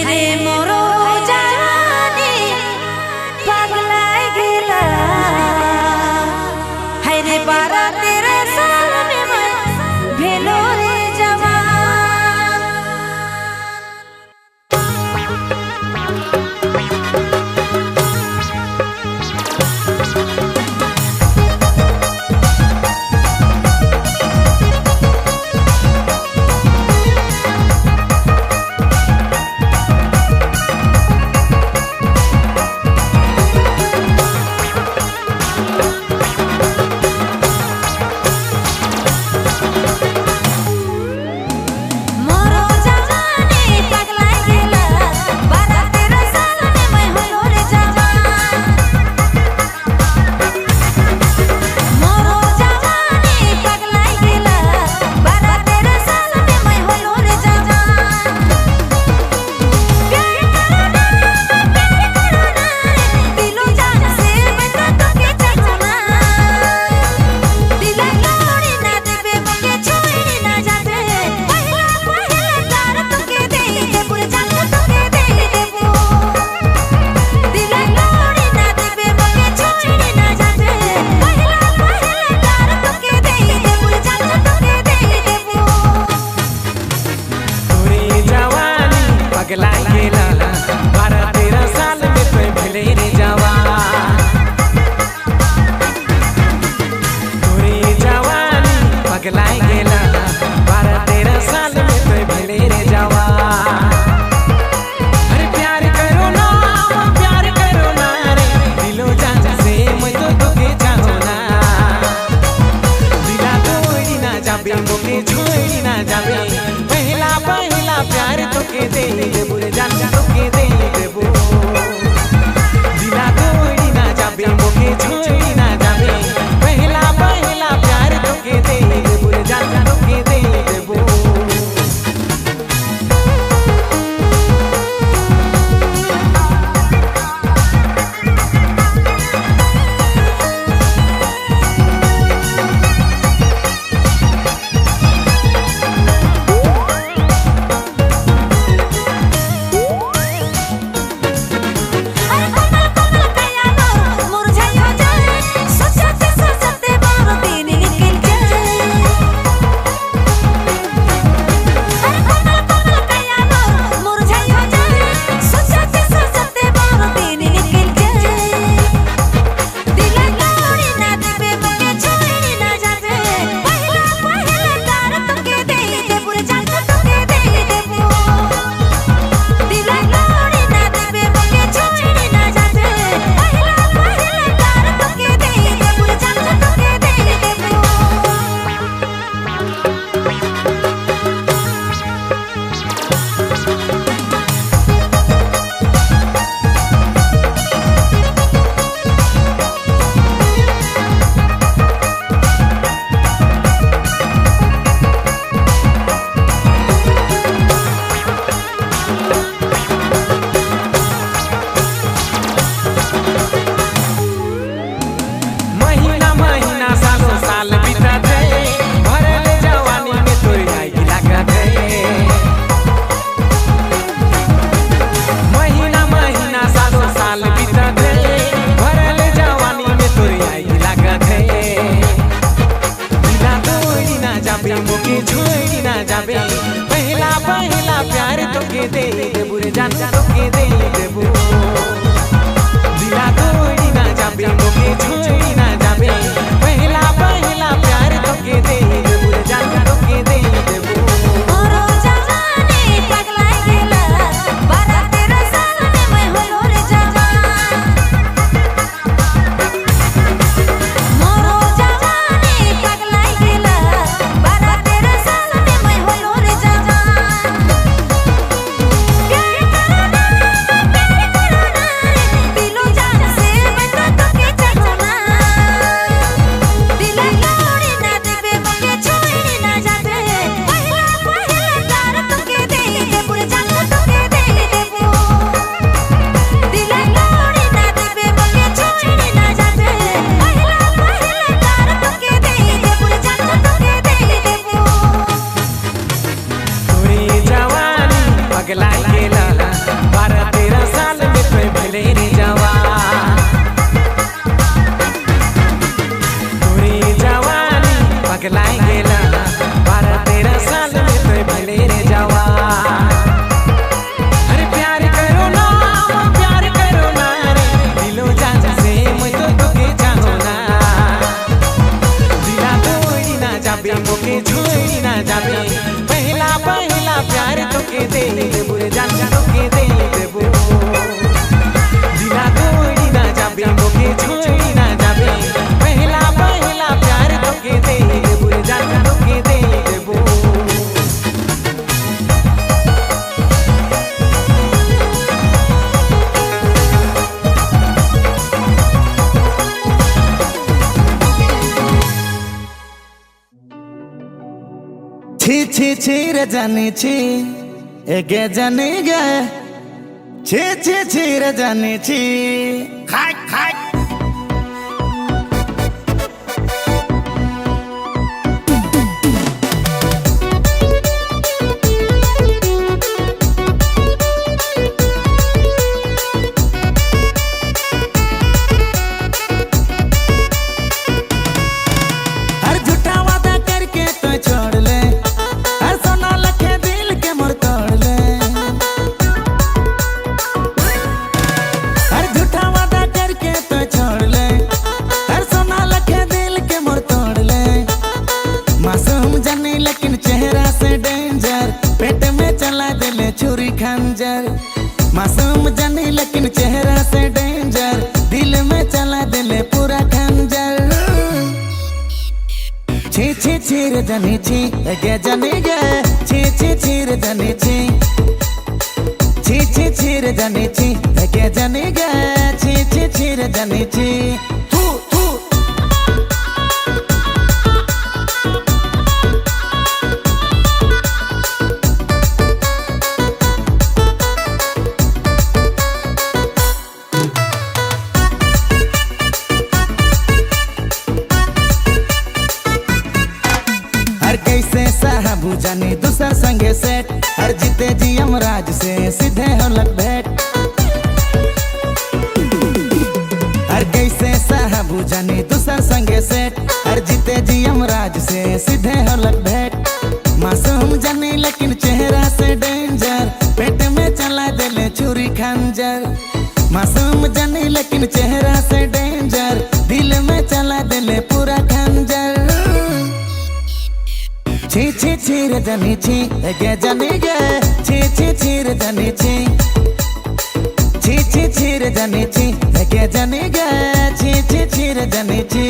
रे मोरो जानी पगला गेला हाय रे 12-13 साल में मैं भेलो रे जवान। पगला गेला 12-13 साल में तो भेले रे जवान। तोरी जवानी पगला गेला 12-13 साल में तो भेले रे जवान। अरे प्यार करो ना रे दिलो जान से मैं तो तुके चाहो ना। दिला तोड़ी ना जाबे मोके छोड़ी ना जाबे पहला प्यार तोके दे देबो रे जान तोके दे देबो। दिला तोड़ी ना जाबे मोके छोड़ी ना जाबे पहला प्यार तोके दे देबो रे जान तोके दे देबो। मोके छोड़ी ना जाबे पहला प्यार तोके दे देबो रे जान तोके दे देबो। दिला तोड़ी ना जाबे मोके छोड़ी ना जाबे पहला प्यार तोके दे देबो रे जान तोके दे देबो। मोरो जवानी पगला गेला 12-13 साल में मैं होलो रे जवान। मोरो जवानी पगला गेला 12-13 साल में मैं होलो रे जवान। प्यार करो ना दिलो जान से मैं तो तुके चाहो ना। दिला तोड़ी ना देबे मोके छोड़ी ना जाबे पहला प्यार तोके दे देबो रे जान तोके दे देबो। दिला तोड़ी ना देबे मोके छोड़ी ना जाबे पहला प्यार तोके दे देबो रे जान तोके दे देबो। तोरी जवानी पगला गेला छी रे जानी छी एगे जानी गे छी रे जानी छी खाई खाई लेकिन चेहरा से डेंजर पेट में चला दिले छुरी खंजर मासूम जानी लेकिन चेहरा से डेंजर दिल में चला दिले पूरा खंजर छी रे जानी छी गे जानी गे छी रे जानी छी छी रे जानी छी गे जानी गे छी रे जानी छी कैसे साहबू जानी दूसर संगे सेट हर जीते जी यमराज से सीधे होलक भेंट हर कैसे साहबू जानी दूसर संगे सेट हर जीते जी यमराज से सीधे होलक भेंट मासूम जानी लेकिन चेहरा से डेंजर पेट में चला दिले छुरी खंजर मासूम जानी लेकिन चेहरा से डेंजर दिल में चला दिले पूरा खंजर छी रे जानी छी गे जानी गे छी रे जानी छी छी रे जानी छी गे जानी गे छी रे जानी छी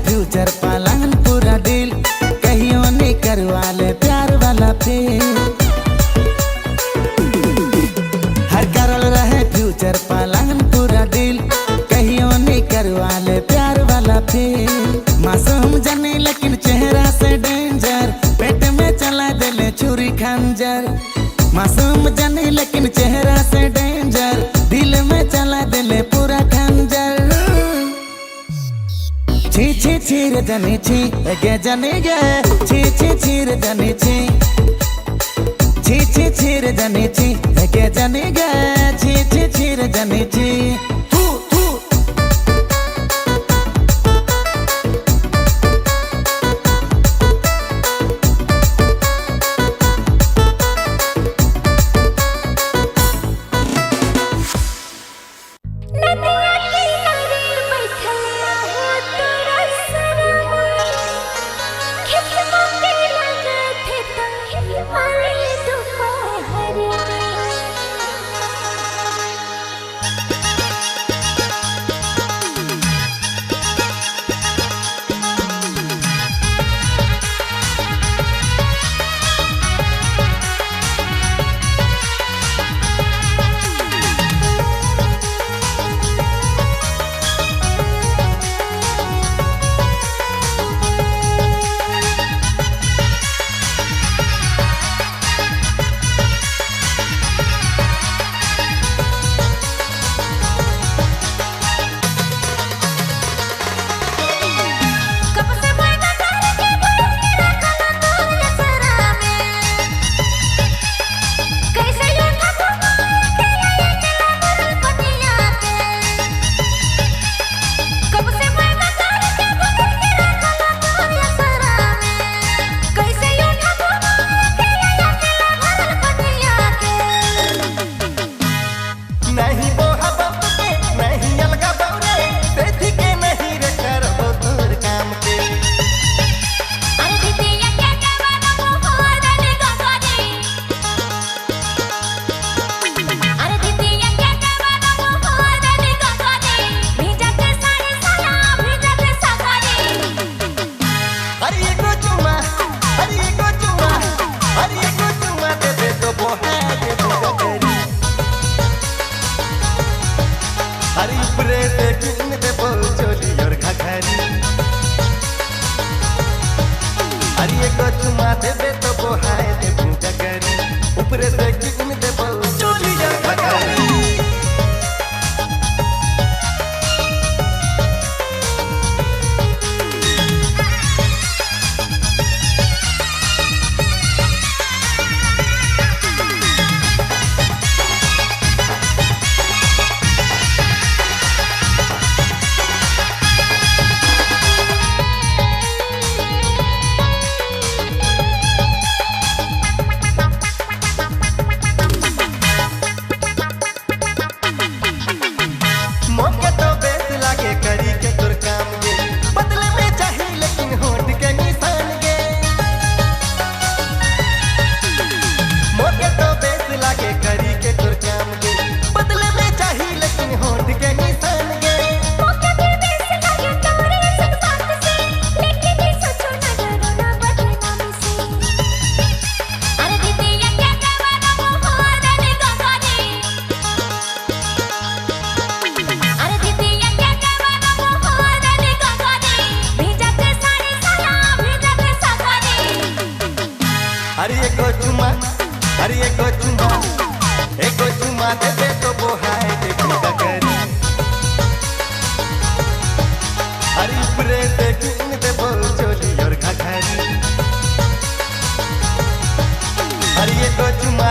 फ्यूचर पालन पूरा डील कहियो नहीं करवा ले प्यार वाला फील हर करल रहे फ्यूचर पालन पूरा डील कहियो नहीं करवा ले प्यार वाला फील मासूम जानी लेकिन चेहरा से डेंजर पेट में चला दिले छुरी खंजर मासूम जानी लेकिन चेहरा से डेंजर दिल में चला दिले पूरा खंजर छी रे जानी छी गे जानी गे छी रे जानी छी छी रे जानी छी गे जानी गे छी रे जानी छी अरे एगो चुमा दे दे तो बोहा दे गगरी अरे ऊपरे से किन दे चोली और घघरी अरे एगो चुमा दे दे तो बोहा दे गगरी ऊपरे से किन दे चोली और घघरी अरे एगो चुमा दे दे तो बोहाए दे गगरी अरे ऊपरे से किन दे चोली और घघरी अरे एगो चुमा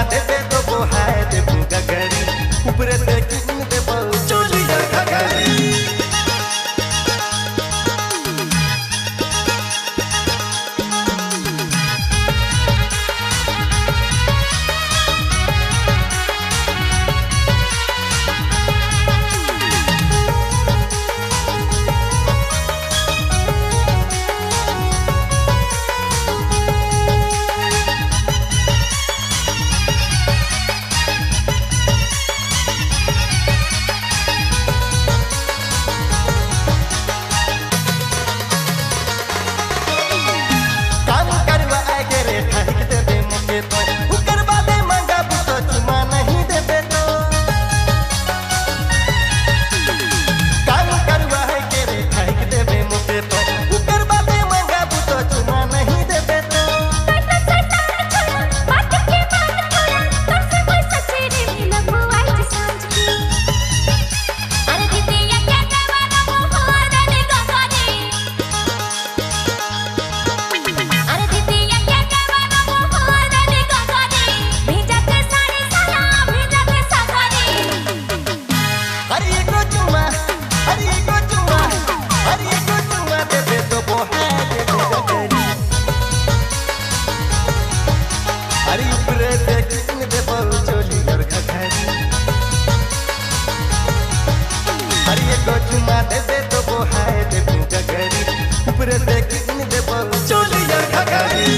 दे दे तो बोहाए दे गगरी ऊपरे से किन दे चोली और घघरी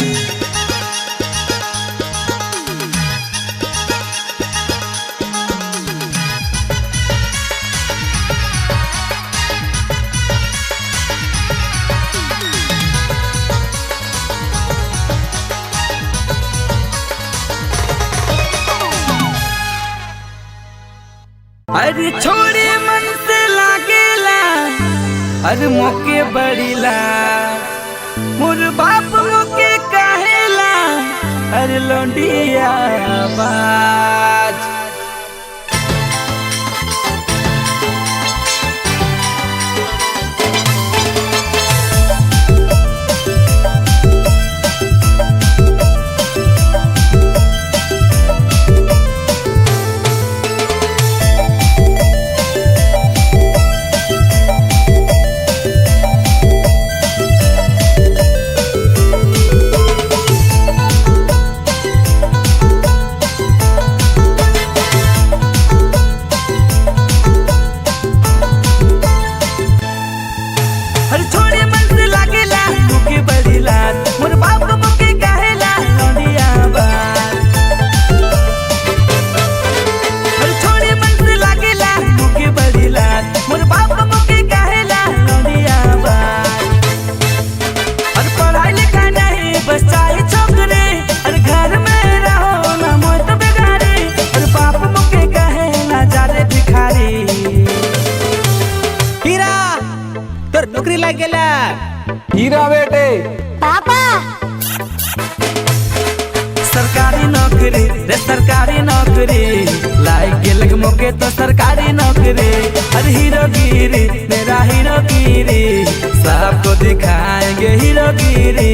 अरे छोड़े मन से लागेला अरे मोके बड़ीला मोर बाप मोके कहेला अरे लौंडिया बाज मौके तो सरकारी नौकरी। अरे हीरोगिरी मेरा हीरोगिरी, सबको दिखाएंगे हीरोगिरी।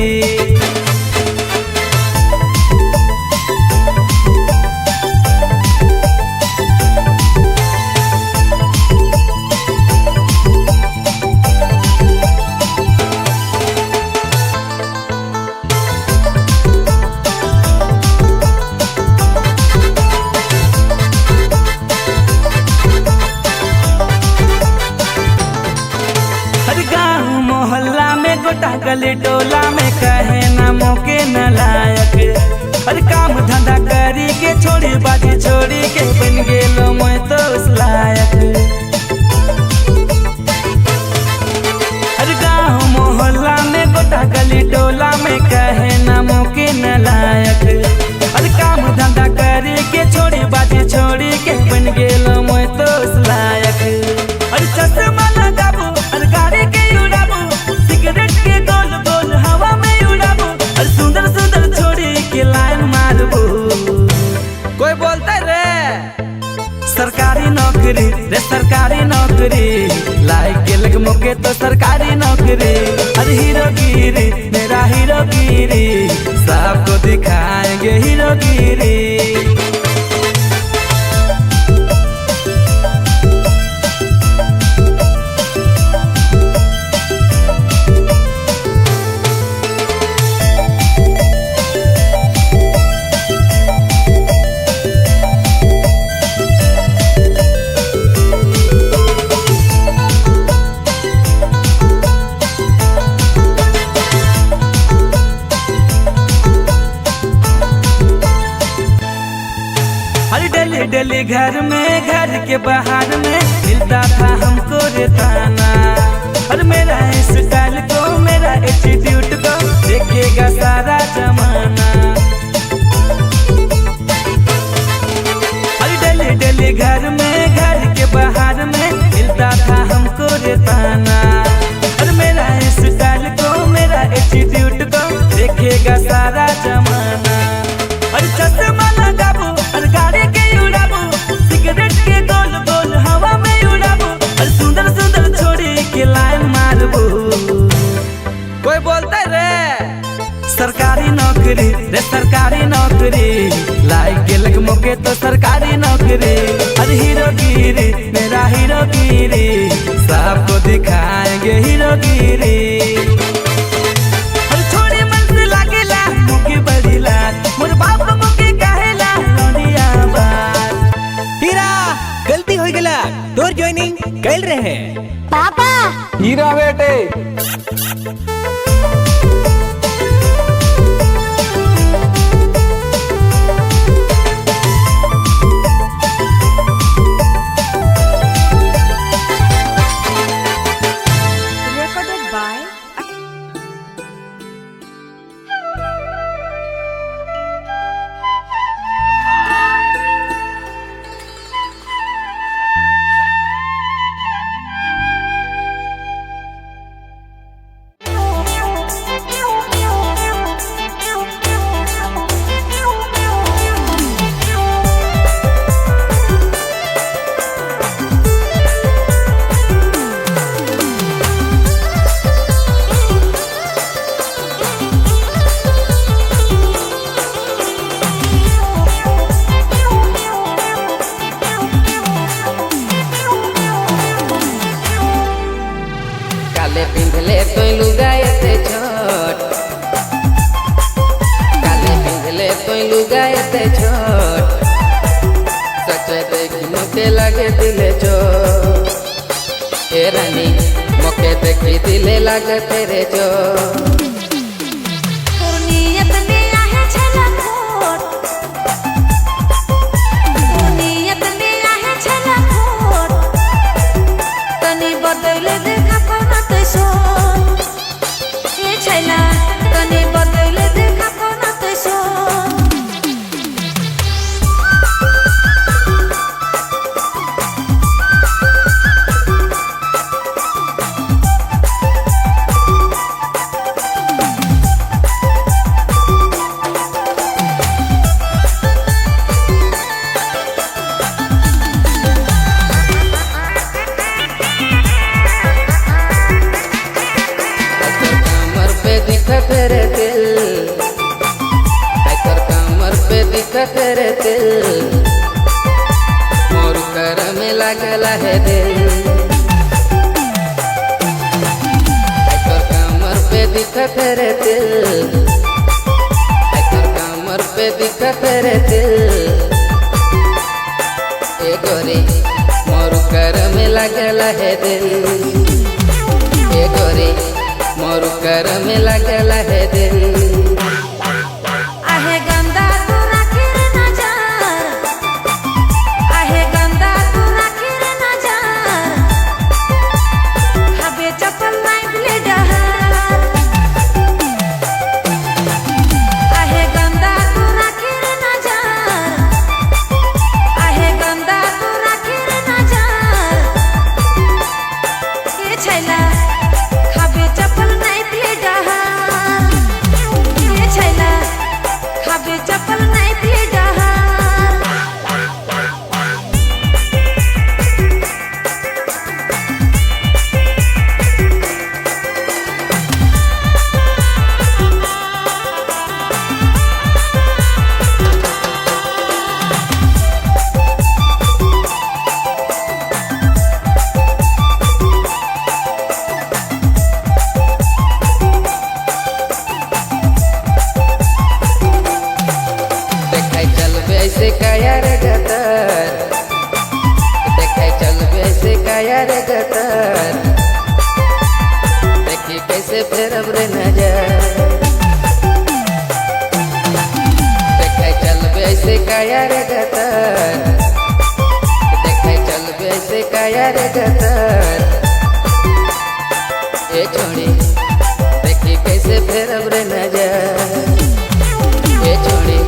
मोहल्ला में गोटा गली टोला में कहे ना मौके न लायक। अरे काम धंधा करी के छोड़ी बाजी छोड़ी के बन गेलो मैं तो उस लायक। अरे गाँव मोहल्ला में गोटा गली टोला में कहे ना मौके न लायक। अरे काम धंधा करी के छोड़ी बाजी छोड़ी के बन गेलो मैं तो उस लायक। अरे चश्मा लगाबू अरे गाड़ी के उड़ाबू, सिगरेट के गोल गोल हवा में उड़ाबू, और सुंदर सुंदर छोड़ी के लाइन मारबू। कोई बोलते रे सरकारी नौकरी रे सरकारी नौकरी, लाइक के लग मौके तो सरकारी नौकरी। अरे हीरोगिरी मेरा हीरोगिरी, सबको दिखाएंगे हीरोगिरी। डेली डेली घर में घर के बाहर में मिलता था हमको रे ताना। और मेरा स्टाइल को मेरा एटीट्यूड को देखेगा सारा जमाना। और डेली डेली घर में घर के बाहर में मिलता था हमको रे ताना। और मेरा स्टाइल को मेरा एटीट्यूड को देखेगा सारा जमाना। और चश्मा लगाबू और गाड़ी के उड़ाबू, सिगरेट के गोल गोल हवा में उड़ाबू, और सुंदर सुंदर छोड़ी के लाइन मारबू। कोई बोलते रे सरकारी नौकरी रे सरकारी नौकरी, लाइक के लग मौके तो सरकारी नौकरी। अरे हीरोगिरी मेरा हीरोगिरी, सबको दिखाएंगे हीरोगिरी। गलती हो गला तोर ज्वाइनिंग कैल रहे पापा हीरा बेटे recorded by काले पिंधले तो लुगाए छोट, काले पिंधले तो लुगाए छोट, सचे देखी मोके लगे दिले चोट। ए रानी मोके देखी दिले लगे तेरे चोट। नियत में आहे छला खोट, नियत में आहे छला खोट, तनी बदल देखा कोना ते सोच। ए छला तनी बदल देखा कोना ते सोच। तिल मोर कर में लागला है दिल एकर कमर पे दिखत रे तिल एकर कमर पे दिखत रे तिल ए गोरी मोर कर में लागला है दिल ए गोरी मोर कर में लागला है दिल आहे गंदा तू राखीर नजर आहे गंदा तू राखीर नजर खाबे चप्पल नाही दिले डहर आहे गंदा तू राखीर नजर आहे गंदा तू राखीर नजर ये छैला खाबे चप्पल नाही दिले डहर ये छैला खाबे चप्पल नहीं दिए डहर देखाई चलबे ऐसे काया रे गतर देखाई चलबे ऐसे काया रे गतर देखी कैसे फेरब रे नजर देखाई चलबे ऐसे काया रे गतर देखाई चलबे ऐसे काया रे गतर ए छोड़ी देखी कैसे फेरब रे नजर ए छोड़ी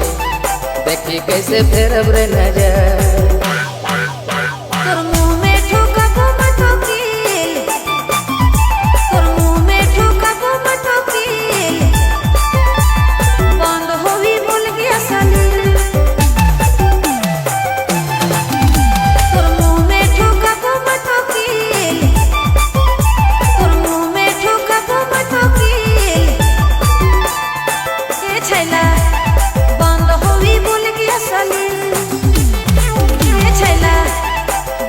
देखी कैसे फेरब रे नजर तोर मुंह में ठोकबो मत कील तोर मुंह में ठोकबो मत कील बंद होवी बोल गया सलील तोर मुंह में ठोकबो मत कील तोर मुंह में ठोकबो मत कील ये छैला बंद होवी बोल गया सलील ये छैला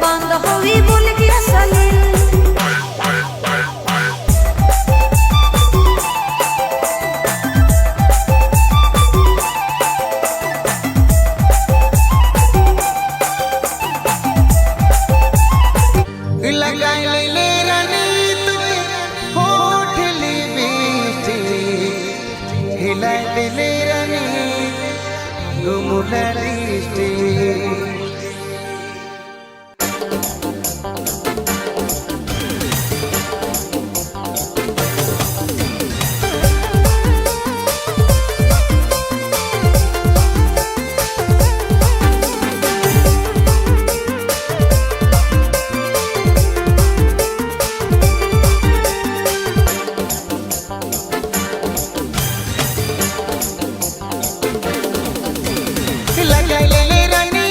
बंद होवी बोल गया सलील लगाई ले रानी तुए होठ लिपस्टिक हिलाई दिले रानी घुमुला लिपस्टिक लगाई ले रानी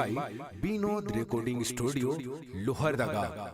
by Binod Recording Studio, Lohardaga.